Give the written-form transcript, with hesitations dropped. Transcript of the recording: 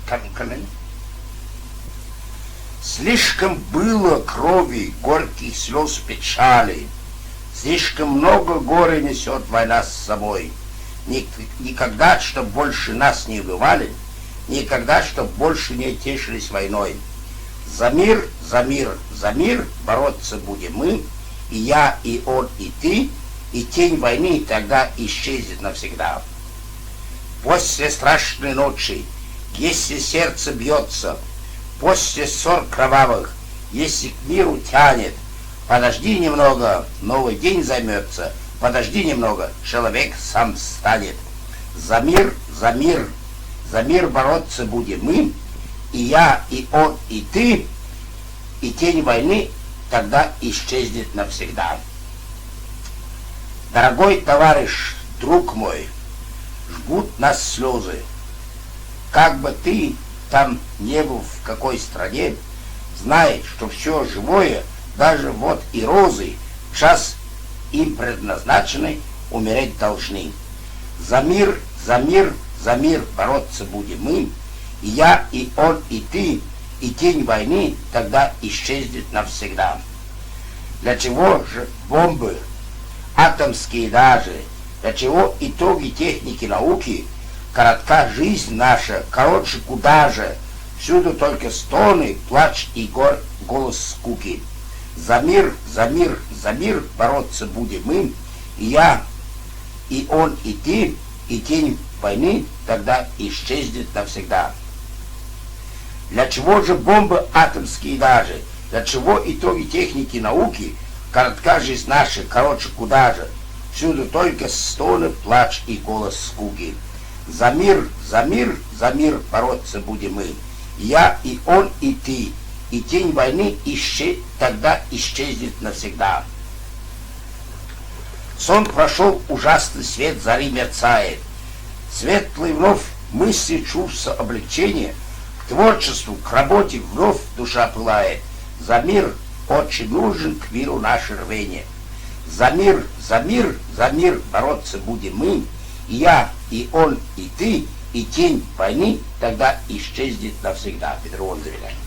скомканы. Слишком было крови, горьких слез, печали. Слишком много горя несет война с собой. Никогда, чтоб больше нас не убивали, никогда, чтоб больше не тешились войной. За мир, за мир, за мир бороться будем мы, и я, и он, и ты, и тень войны тогда исчезнет навсегда. После страшной ночи, если сердце бьется, после ссор кровавых, если к миру тянет, подожди немного, новый день займется, подожди немного, человек сам станет. За мир, за мир, за мир бороться будем мы, и я, и он, и ты, и тень войны тогда исчезнет навсегда. Дорогой товарищ, друг мой, жгут нас слезы. Как бы ты там не был в какой стране, знай, что все живое, даже вот и розы, час им предназначенный, умереть должны. За мир, за мир, за мир бороться будем мы, и я, и он, и ты, и тень войны тогда исчезнет навсегда. Для чего же бомбы, атомские даже, для чего итоги техники науки, коротка жизнь наша, короче куда же, всюду только стоны, плач и голос скуки. За мир, за мир, за мир бороться будем мы, и я, и он, и ты, и тень войны тогда исчезнет навсегда. Для чего же бомбы атомские даже, для чего итоги техники науки, коротка жизнь наша, короче куда же, всюду только стоны, плач и голос скуки. За мир, за мир, за мир бороться будем мы, я, и он, и ты, и тень войны тогда исчезнет навсегда. Сон прошел, ужасный свет зари мерцает, светлый вновь мысли, чувства, облегчения, к творчеству, к работе вновь душа пылает. За мир очень нужен к миру наше рвение. За мир, за мир, за мир бороться будем мы, и я, и он, и ты, и тень войны тогда исчезнет навсегда. Петр Онзевич.